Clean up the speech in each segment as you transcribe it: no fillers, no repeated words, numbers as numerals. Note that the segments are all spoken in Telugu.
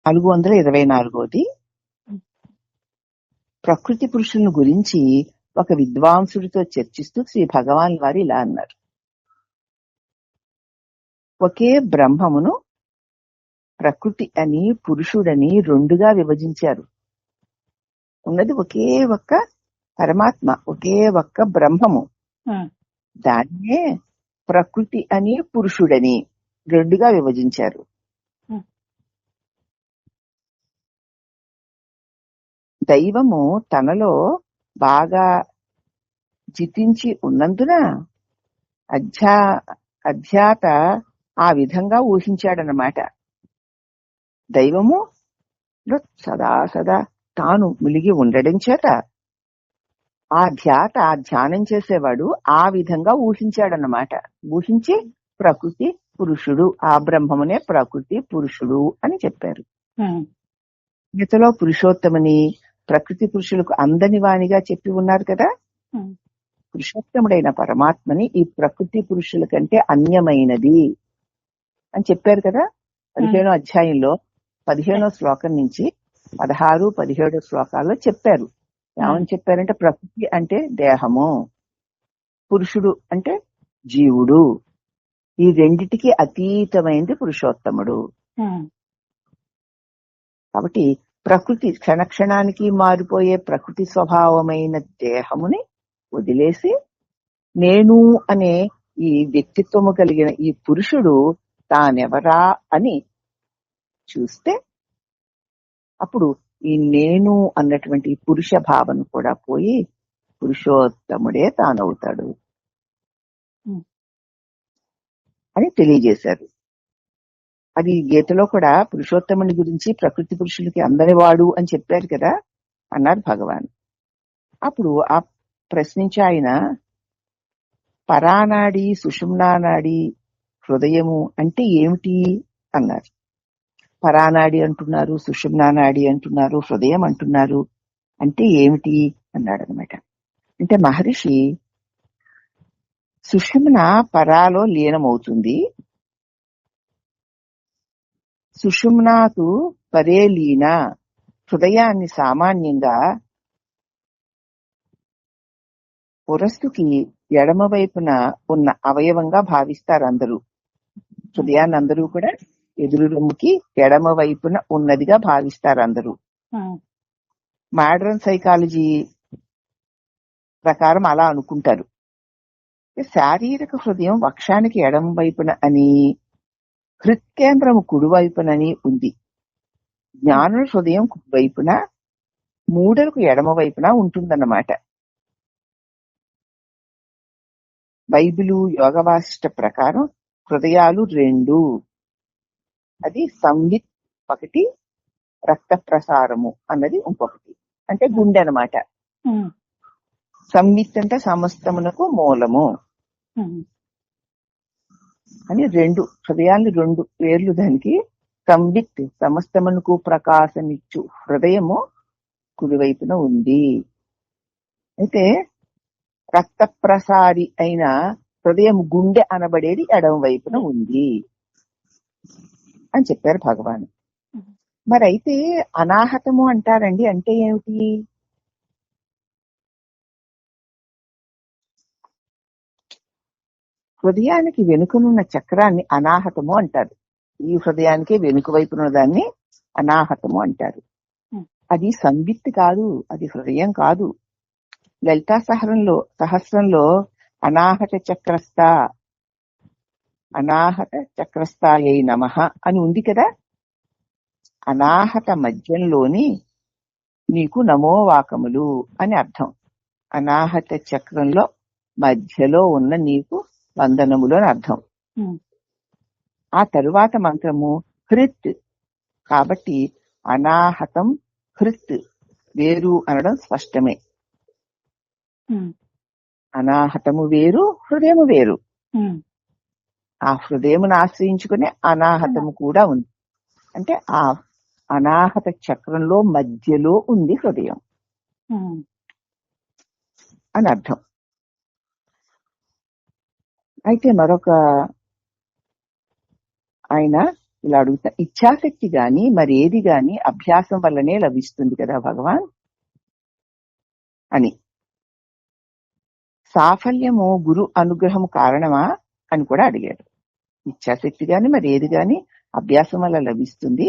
424 ప్రకృతి పురుషులను గురించి ఒక విద్వాంసుడితో చర్చిస్తూ శ్రీ భగవాన్ వారు ఇలా అన్నారు. ఒకే బ్రహ్మమును ప్రకృతి అని పురుషుడని రెండుగా విభజించారు. ఉన్నది ఒకే ఒక్క పరమాత్మ, ఒకే ఒక్క బ్రహ్మము. దాన్నే ప్రకృతి అని పురుషుడని రెండుగా విభజించారు. దైవము తనలో బాగా జితించి ఉన్నందున అధ్యాత ఆ విధంగా ఊహించాడనమాట. దైవము సదా తాను ములిగి ఉండడం చేత ఆ ధ్యానం చేసేవాడు ఆ విధంగా ఊహించాడన్నమాట. ఊహించి ప్రకృతి పురుషుడు, ఆ బ్రహ్మమునే ప్రకృతి పురుషుడు అని చెప్పారు. గీతలో పురుషోత్తముని ప్రకృతి పురుషులకు అందని వాణిగా చెప్పి ఉన్నారు కదా. పురుషోత్తముడైన పరమాత్మని ఈ ప్రకృతి పురుషుల కంటే అన్యమైనది అని చెప్పారు కదా. 15వ అధ్యాయంలో 15వ శ్లోకం నుంచి 16, 17 శ్లోకాల్లో చెప్పారు. ఏమని చెప్పారంటే, ప్రకృతి అంటే దేహము, పురుషుడు అంటే జీవుడు, ఈ రెండిటికి అతీతమైంది పురుషోత్తముడు. కాబట్టి ప్రకృతి క్షణక్షణానికి మారిపోయే ప్రకృతి స్వభావమైన దేహముని వదిలేసి నేను అనే ఈ వ్యక్తిత్వము కలిగిన ఈ పురుషుడు తానెవరా అని చూస్తే అప్పుడు ఈ నేను అన్నటువంటి పురుష భావన కూడా పోయి పురుషోత్తముడే తానవుతాడు అని తెలియజేశారు. అది గీతలో కూడా పురుషోత్తముని గురించి ప్రకృతి పురుషులకి అందరివాడు అని చెప్పారు కదా అన్నారు భగవాన్. అప్పుడు ఆ ప్రశ్నించి ఆయన పరానాడి, సుషుమ్నానాడి, హృదయము అంటే ఏమిటి అన్నారు. పరానాడి అంటున్నారు, సుషుమ్నానాడి అంటున్నారు, హృదయం అంటున్నారు, అంటే ఏమిటి అన్నాడు అనమాట. అంటే మహర్షి సుషుమ్న పరాలో లీనమవుతుంది, సుషుమ్నాకు పరే లీన, హృదయాన్ని సామాన్యంగా పురస్తుకి ఎడమ వైపున ఉన్న అవయవంగా భావిస్తారు అందరూ. హృదయాన్ని అందరూ కూడా ఎదురు రొమ్ముకి ఎడమ వైపున ఉన్నదిగా భావిస్తారు అందరూ. మోడర్న్ సైకాలజీ ప్రకారం అలా అనుకుంటారు. శారీరక హృదయం వక్షానికి ఎడమ వైపున అని, హృత్కేంద్రము కుడివైపునని ఉంది. జ్ఞానుల హృదయం కుడివైపున, మూఢలకు ఎడమ వైపున ఉంటుందన్నమాట. బైబిలు, యోగ వాసిష్ట ప్రకారం హృదయాలు రెండు. అది సంవిత్ ఒకటి, రక్త ప్రసారము అన్నది ఇంకొకటి, అంటే గుండె అన్నమాట. సంవిత్ అంటే సమస్తమునకు మూలము అని రెండు హృదయాలు, రెండు పేర్లు దానికి. సంవిత్ సమస్తమునకు ప్రకాశమిచ్చు హృదయము కుడివైపున ఉంది. అయితే రక్త ప్రసారి అయిన హృదయం గుండె అనబడేది ఎడమ వైపున ఉంది అని చెప్పారు భగవాన్. మరి అయితే అనాహతము అంటారండి, అంటే ఏమిటి? హృదయానికి వెనుకనున్న చక్రాన్ని అనాహతము అంటారు. ఈ హృదయానికి వెనుక వైపున దాన్ని అనాహతము అంటారు. అది సంవిత్ కాదు, అది హృదయం కాదు. లలితా సహస్రంలో అనాహత చక్రస్థాయై నమః అని ఉంది కదా. అనాహత మధ్యంలోని నీకు నమోవాకములు అని అర్థం. అనాహత చక్రంలో మధ్యలో ఉన్న నీకు వందనములు అని అర్థం. ఆ తరువాత మంత్రము హృత్. కాబట్టి అనాహతం హృత్ వేరు అనడం స్పష్టమే. అనాహతము వేరు, హృదయము వేరు. ఆ హృదయమును ఆశ్రయించుకునే అనాహతము కూడా ఉంది. అంటే ఆ అనాహత చక్రంలో మధ్యలో ఉంది హృదయం అని అర్థం. అయితే మరొక ఆయన ఇలా అడుగుతా. ఇచ్ఛాశక్తి గాని మరేది గాని అభ్యాసం వల్లనే లభిస్తుంది కదా భగవాన్ అని. సాఫల్యము గురు అనుగ్రహము కారణమా అని కూడా అడిగాడు. ఇచ్ఛాశక్తి గాని మరేది గాని అభ్యాసం వల్ల లభిస్తుంది,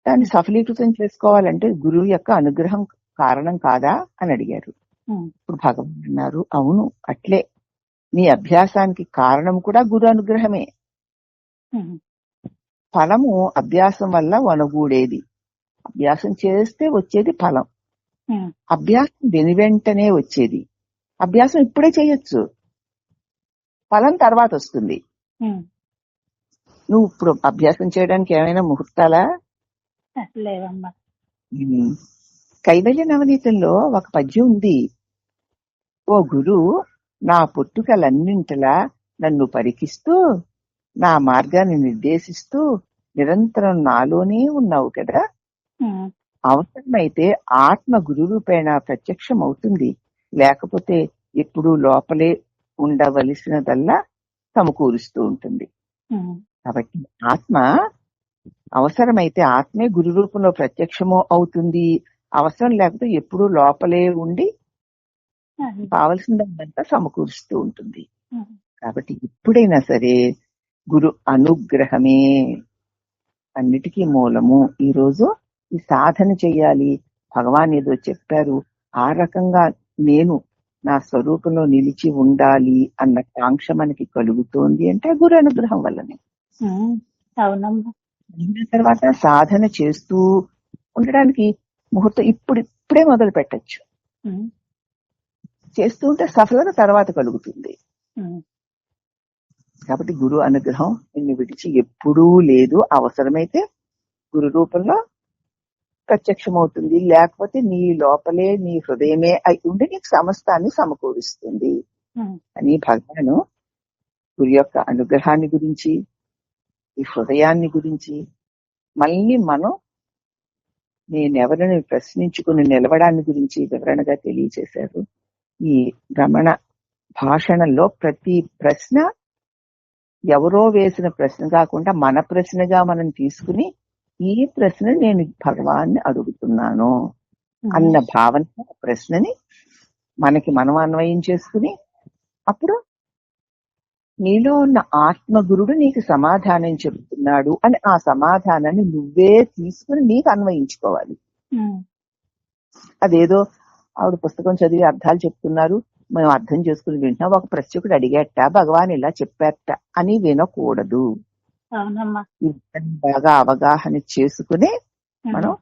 దాన్ని సఫలీకృతం చేసుకోవాలంటే గురువు యొక్క అనుగ్రహం కారణం కాదా అని అడిగారు. ఇప్పుడు భగవాన్ అన్నారు, అవును అట్లే, నీ అభ్యాసానికి కారణం కూడా గురు అనుగ్రహమే. ఫలము అభ్యాసం వల్ల వనగూడేది. అభ్యాసం చేస్తే వచ్చేది ఫలం. అభ్యాసం వెను వెంటనే వచ్చేది. అభ్యాసం ఇప్పుడే చేయొచ్చు, ఫలం తర్వాత వస్తుంది. నువ్వు ఇప్పుడు అభ్యాసం చేయడానికి ఏమైనా ముహూర్తాలా? లేదమ్మా. కైవల్య నవనీతంలో ఒక పద్యం ఉంది. ఓ గురు, నా పుట్టుకలన్నింటిలా నన్ను పరికిస్తూ నా మార్గాన్ని నిర్దేశిస్తూ నిరంతరం నాలోనే ఉన్నావు కదా. అవసరమైతే ఆత్మ గురు రూపేణ ప్రత్యక్షం అవుతుంది, లేకపోతే ఎప్పుడూ లోపలే ఉండవలసినదల్లా సమకూరుస్తూ ఉంటుంది. కాబట్టి ఆత్మ అవసరమైతే ఆత్మే గురు రూపంలో ప్రత్యక్షము అవుతుంది, అవసరం లేకపోతే ఎప్పుడూ లోపలే ఉండి కావలసిందంతా సమకూరుస్తూ ఉంటుంది. కాబట్టి ఎప్పుడైనా సరే గురు అనుగ్రహమే అన్నిటికీ మూలము. ఈ రోజు ఈ సాధన చెయ్యాలి, భగవాన్ ఏదో చెప్పారు, ఆ రకంగా నేను నా స్వరూపంలో నిలిచి ఉండాలి అన్న కాంక్ష మనకి కలుగుతోంది అంటే గురు అనుగ్రహం వల్లనే. అవునమ్మా. తర్వాత సాధన చేస్తూ ఉండడానికి ముహూర్తం ఇప్పుడే మొదలు పెట్టచ్చు. చేస్తూ ఉంటే సఫలత తర్వాత కలుగుతుంది. కాబట్టి గురు అనుగ్రహం నిన్ను విడిచి ఎప్పుడూ లేదు. అవసరమైతే గురు రూపంలో ప్రత్యక్షమవుతుంది, లేకపోతే నీ లోపలే నీ హృదయమే అయి ఉండి నీకు సమస్తాన్ని సమకూరుస్తుంది అని భగవాను గురు యొక్క అనుగ్రహాన్ని గురించి, ఈ హృదయాన్ని గురించి, మళ్ళీ మనం నేనెవరిని ప్రశ్నించుకుని నిలవడాన్ని గురించి వివరణగా తెలియజేశారు. ఈ రమణ భాషణంలో ప్రతి ప్రశ్న ఎవరో వేసిన ప్రశ్న కాకుండా మన ప్రశ్నగా మనం తీసుకుని ఈ ప్రశ్న నేను భగవాన్ని అడుగుతున్నాను అన్న భావన ప్రశ్నని మనకి మనం అన్వయం చేసుకుని అప్పుడు నీలో ఉన్న ఆత్మగురుడు నీకు సమాధానం చెబుతున్నాడు అని ఆ సమాధానాన్ని నువ్వే తీసుకుని నీకు అన్వయించుకోవాలి. అదేదో ఆవిడ పుస్తకం చదివి అర్థాలు చెప్తున్నారు, మేము అర్థం చేసుకుని వింటున్నాం, ఒక ప్రశ్నకుడు అడిగేట భగవాన్ ఇలా చెప్పారట అని వినకూడదు. బాగా అవగాహన చేసుకుని మనం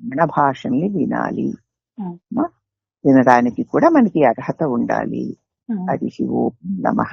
మన భాషల్ని వినాలి. వినడానికి కూడా మనకి అర్హత ఉండాలి. హరి ఓం నమః.